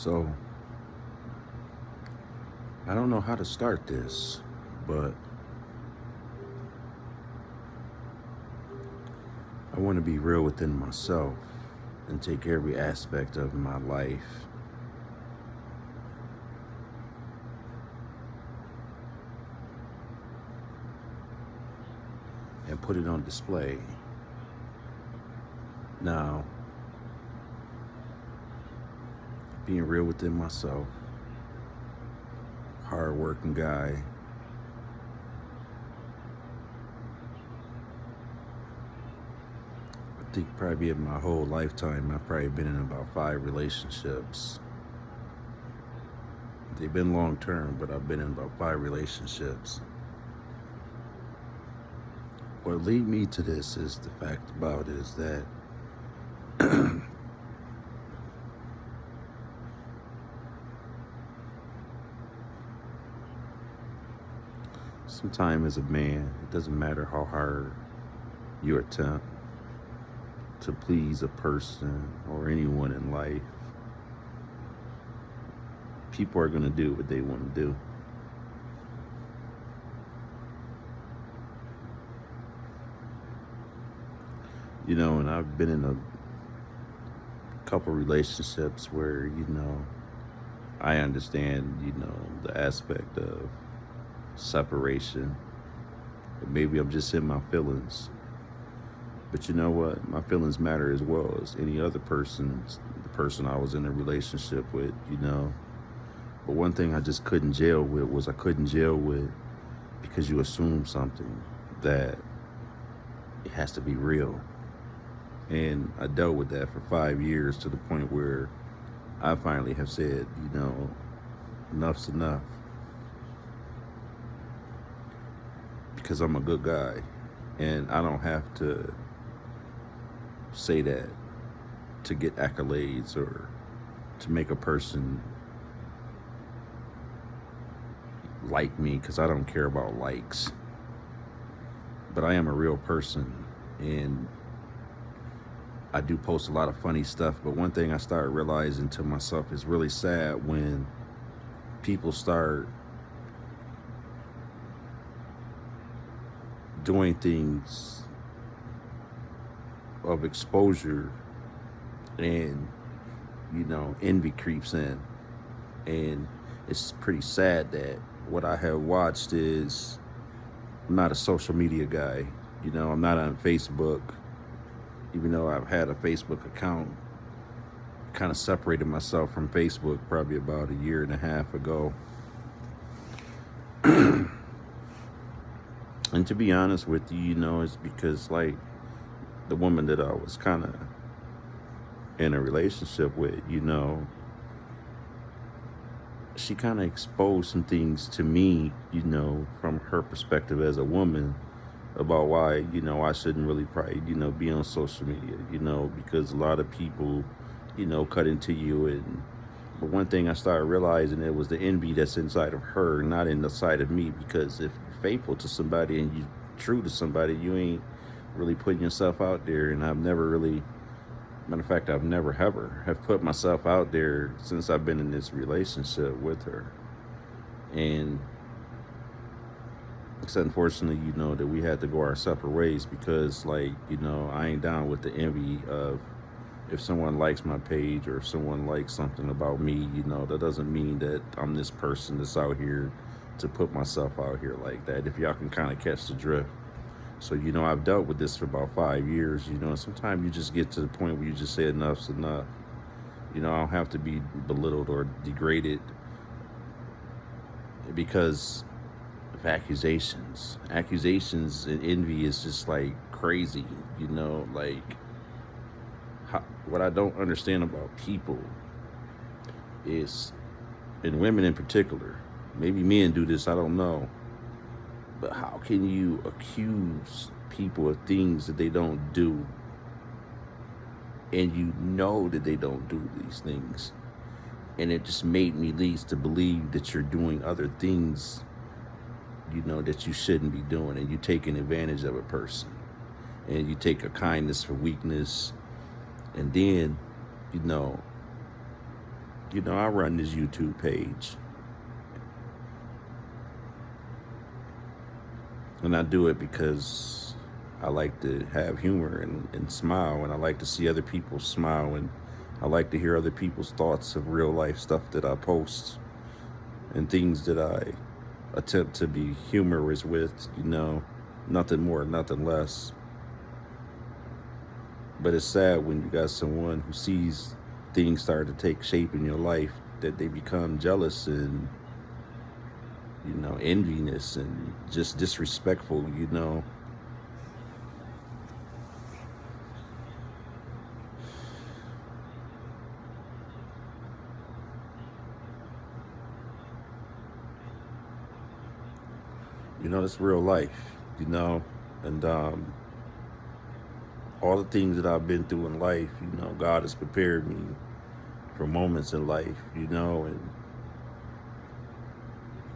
So, I don't know how to start this, but I want to be real within myself and take every aspect of my life and put it on display. Now, being real within myself, hardworking guy, I think probably in my whole lifetime, I've probably been in about 5 relationships. They've been long term, but I've been in about 5 relationships. What lead me to this is the fact about is that sometimes as a man, it doesn't matter how hard you attempt to please a person or anyone in life, people are going to do what they want to do. And I've been in a couple relationships where, I understand, the aspect of separation. Maybe I'm just in my feelings. But you know what? My feelings matter as well as any other person's, the person I was in a relationship with, But one thing I just couldn't jail with was I couldn't jail with because you assume something that it has to be real. And I dealt with that for 5 years to the point where I finally have said, enough's enough. Because I'm a good guy. And I don't have to say that to get accolades or to make a person like me, because I don't care about likes. But I am a real person, and I do post a lot of funny stuff. But one thing I started realizing to myself is really sad when people start doing things of exposure and envy creeps in. And it's pretty sad that what I have watched is, I'm not a social media guy. I'm not on Facebook, even though I've had a Facebook account. Kind of separated myself from Facebook probably about a year and a half ago. And to be honest with you, it's because like the woman that I was kind of in a relationship with, she kind of exposed some things to me, from her perspective as a woman about why, I shouldn't really probably, be on social media, because a lot of people, cut into you. But one thing I started realizing, it was the envy that's inside of her, not in the side of me, because if you're faithful to somebody and you're true to somebody, you ain't really putting yourself out there. And I've never really, matter of fact, I've never ever have put myself out there since I've been in this relationship with her. And it's unfortunately, that we had to go our separate ways because, like, I ain't down with the envy of if someone likes my page or if someone likes something about me, that doesn't mean that I'm this person that's out here to put myself out here like that. If y'all can kind of catch the drift. So, I've dealt with this for about 5 years, and sometimes you just get to the point where you just say enough's enough. I don't have to be belittled or degraded because of accusations. Accusations and envy is just like crazy, like what I don't understand about people is, and women in particular, maybe men do this, I don't know, but how can you accuse people of things that they don't do, and that they don't do these things? And it just made me lead to believe that you're doing other things, that you shouldn't be doing, and you're taking advantage of a person, and you take a kindness for weakness, and then, I run this YouTube page. And I do it because I like to have humor and smile, and I like to see other people smile, and I like to hear other people's thoughts of real life stuff that I post and things that I attempt to be humorous with, nothing more, nothing less. But it's sad when you got someone who sees things start to take shape in your life that they become jealous and, envious and just disrespectful. It's real life, and all the things that I've been through in life, God has prepared me for moments in life, and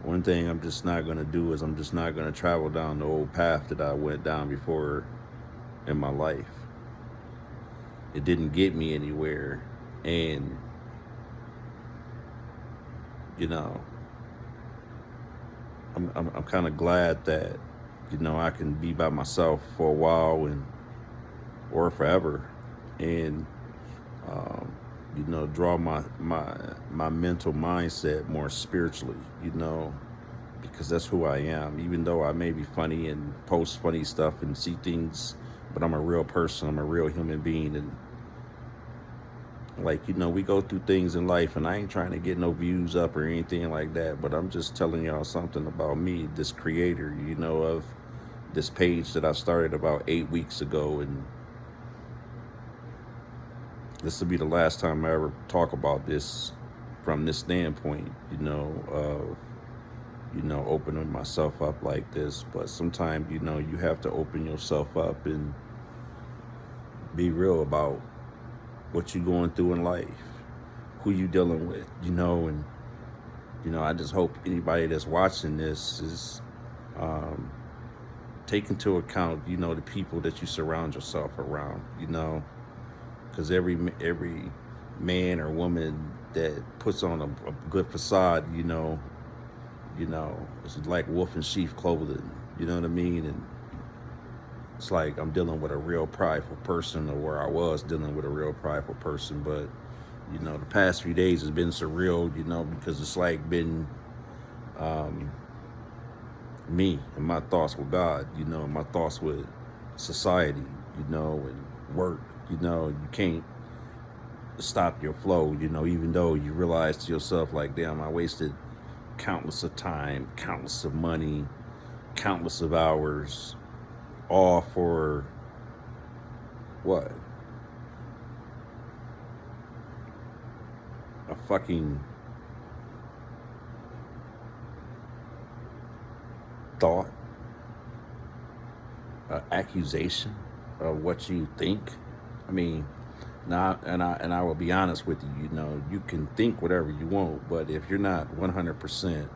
one thing I'm just not going to do is I'm just not going to travel down the old path that I went down before in my life. It didn't get me anywhere, and, I'm kind of glad that, I can be by myself for a while or forever, and draw my mental mindset more spiritually, because that's who I am. Even though I may be funny and post funny stuff and see things, but I'm a real person. I'm a real human being, and we go through things in life, and I ain't trying to get no views up or anything like that, but I'm just telling y'all something about me, this creator, of this page that I started about 8 weeks ago, and this will be the last time I ever talk about this from this standpoint, of, opening myself up like this. But sometimes, you have to open yourself up and be real about what you're going through in life, who you dealing with, and, I just hope anybody that's watching this is take into account, the people that you surround yourself around, because every man or woman that puts on a good facade, it's like wolf in sheep clothing, you know what I mean? And it's like I'm dealing with a real prideful person, or where I was dealing with a real prideful person. But, the past few days has been surreal, because it's like been me and my thoughts with God, my thoughts with society, and work, you can't stop your flow, even though you realize to yourself, like, damn, I wasted countless of time, countless of money, countless of hours, all for what? A fucking thought, an accusation of what you think. I mean, now, and I will be honest with you, you can think whatever you want, but if you're not 100%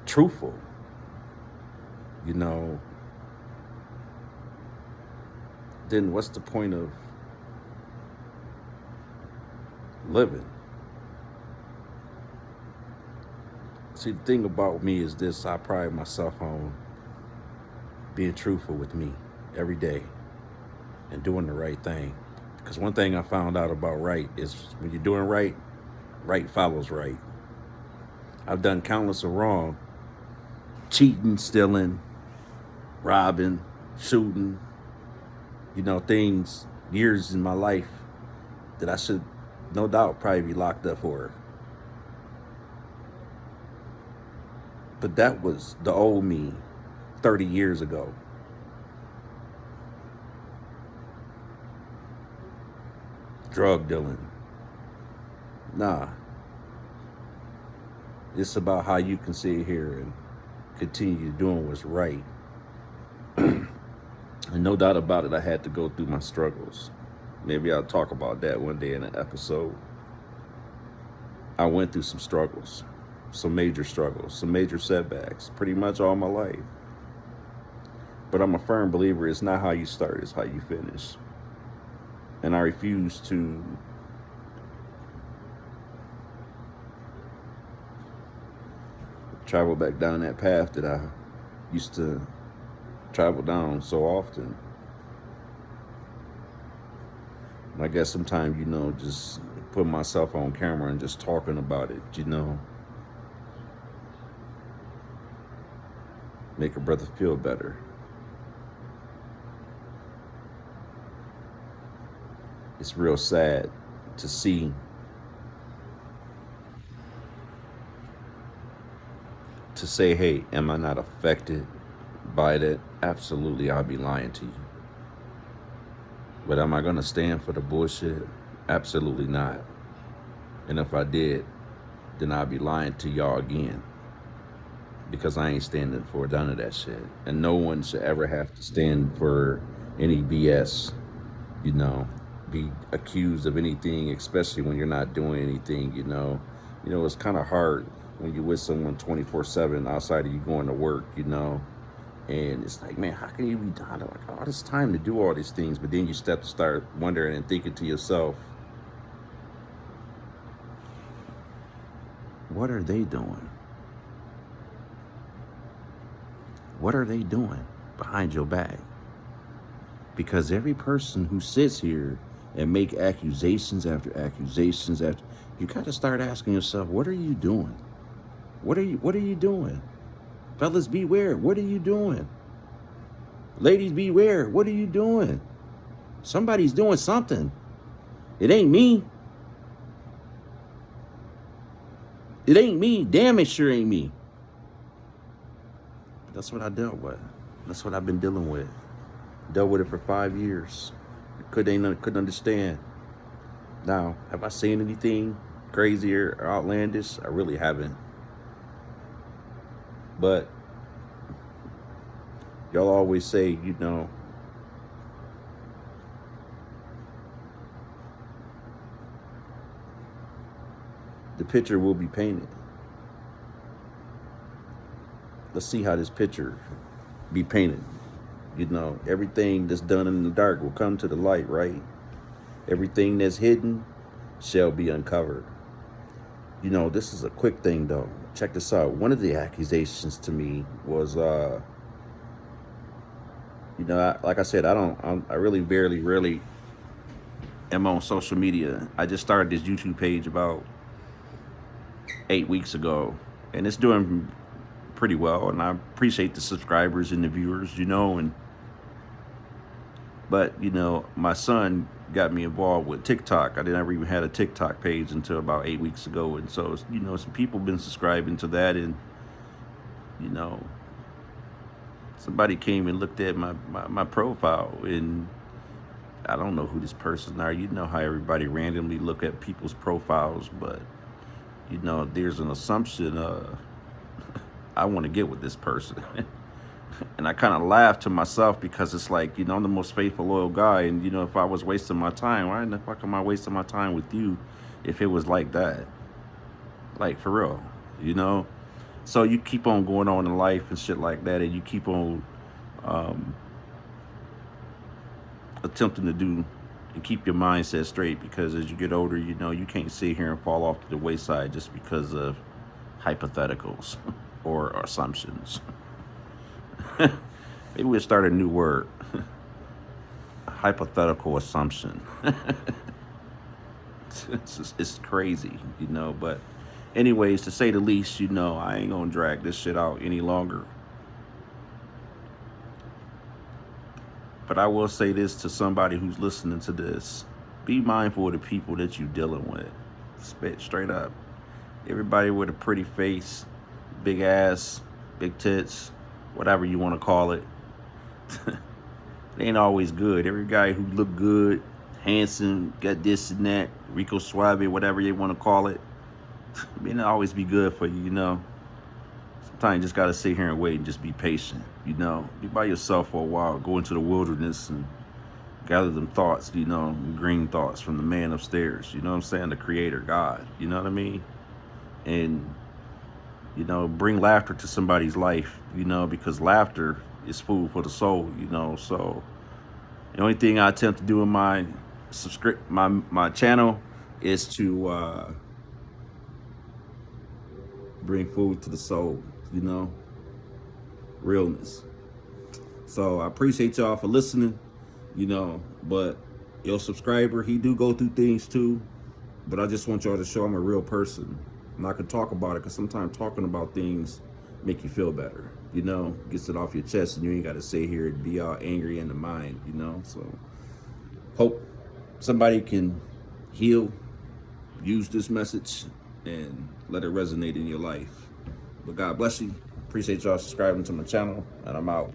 truthful, then what's the point of living? See, the thing about me is this: I pride myself on being truthful with me every day and doing the right thing. Because one thing I found out about right is when you're doing right, right follows right. I've done countless of wrong: cheating, stealing, robbing, shooting, things, years in my life that I should, no doubt, probably be locked up for. But that was the old me 30 years ago. Drug dealing. Nah. It's about how you can sit here and continue doing what's right. And no doubt about it, I had to go through my struggles. Maybe I'll talk about that one day in an episode. I went through some struggles, some major setbacks, pretty much all my life. But I'm a firm believer it's not how you start, it's how you finish. And I refuse to travel back down that path that I used to travel down so often. And I guess sometimes, just putting myself on camera and just talking about it, make a brother feel better. It's real sad to see to say, hey, am I not affected by that? Absolutely, I'll be lying to you. But am I going to stand for the bullshit? Absolutely not. And if I did, then I'll be lying to y'all again. Because I ain't standing for none of that shit. And no one should ever have to stand for any BS, be accused of anything, especially when you're not doing anything, it's kind of hard when you're with someone 24/7 outside of you going to work, and it's like, man, how can you be done like all this time to do all these things? But then you start wondering and thinking to yourself, what are they doing? What are they doing behind your back? Because every person who sits here and make accusations after accusations after, you got to start asking yourself, what are you doing? What are you doing? Fellas, beware. What are you doing? Ladies, beware. What are you doing? Somebody's doing something. It ain't me. It ain't me. Damn, it sure ain't me. But that's what I dealt with. That's what I've been dealing with. Dealt with it for 5 years. Couldn't understand. Now, have I seen anything crazy or outlandish? I really haven't. But y'all always say, the picture will be painted. Let's see how this picture be painted. Everything that's done in the dark will come to the light, right? Everything that's hidden shall be uncovered. This is a quick thing though. Check this out. One of the accusations to me was, like I said, I really rarely am on social media. I just started this YouTube page about 8 weeks ago, and it's doing pretty well. And I appreciate the subscribers and the viewers, But, my son got me involved with TikTok. I never even had a TikTok page until about 8 weeks ago. And so, some people been subscribing to that. And, somebody came and looked at my profile. And I don't know who this person are. You know how everybody randomly look at people's profiles. But, there's an assumption I want to get with this person. And I kind of laughed to myself because it's like, I'm the most faithful, loyal guy. And, if I was wasting my time, why the fuck am I wasting my time with you if it was like that? Like, for real, So you keep on going on in life and shit like that. And you keep on attempting to do and keep your mindset straight. Because as you get older, you can't sit here and fall off to the wayside just because of hypotheticals or assumptions. Maybe we'll start a new word. Hypothetical assumption. It's crazy, but anyways, to say the least, I ain't gonna drag this shit out any longer. But I will say this to somebody who's listening to this. Be mindful of the people that you're dealing with. Spit straight up. Everybody with a pretty face, big ass, big tits, whatever you want to call it. It ain't always good. Every guy who look good, handsome, got this and that, Rico Suave, whatever you want to call it, may not always be good for you, Sometimes you just got to sit here and wait and just be patient, Be by yourself for a while. Go into the wilderness and gather them thoughts, green thoughts from the man upstairs. You know what I'm saying? The creator, God. You know what I mean? And bring laughter to somebody's life, because laughter is food for the soul, So the only thing I attempt to do in my channel is to bring food to the soul, you know, realness. So I appreciate y'all for listening, you know, but your subscriber, he do go through things too, but I just want y'all to show I'm a real person. And I can talk about it because sometimes talking about things make you feel better, you know, gets it off your chest and you ain't got to sit here and be all angry in the mind, you know. So hope somebody can heal, use this message, and let it resonate in your life. But God bless you. Appreciate y'all subscribing to my channel, and I'm out.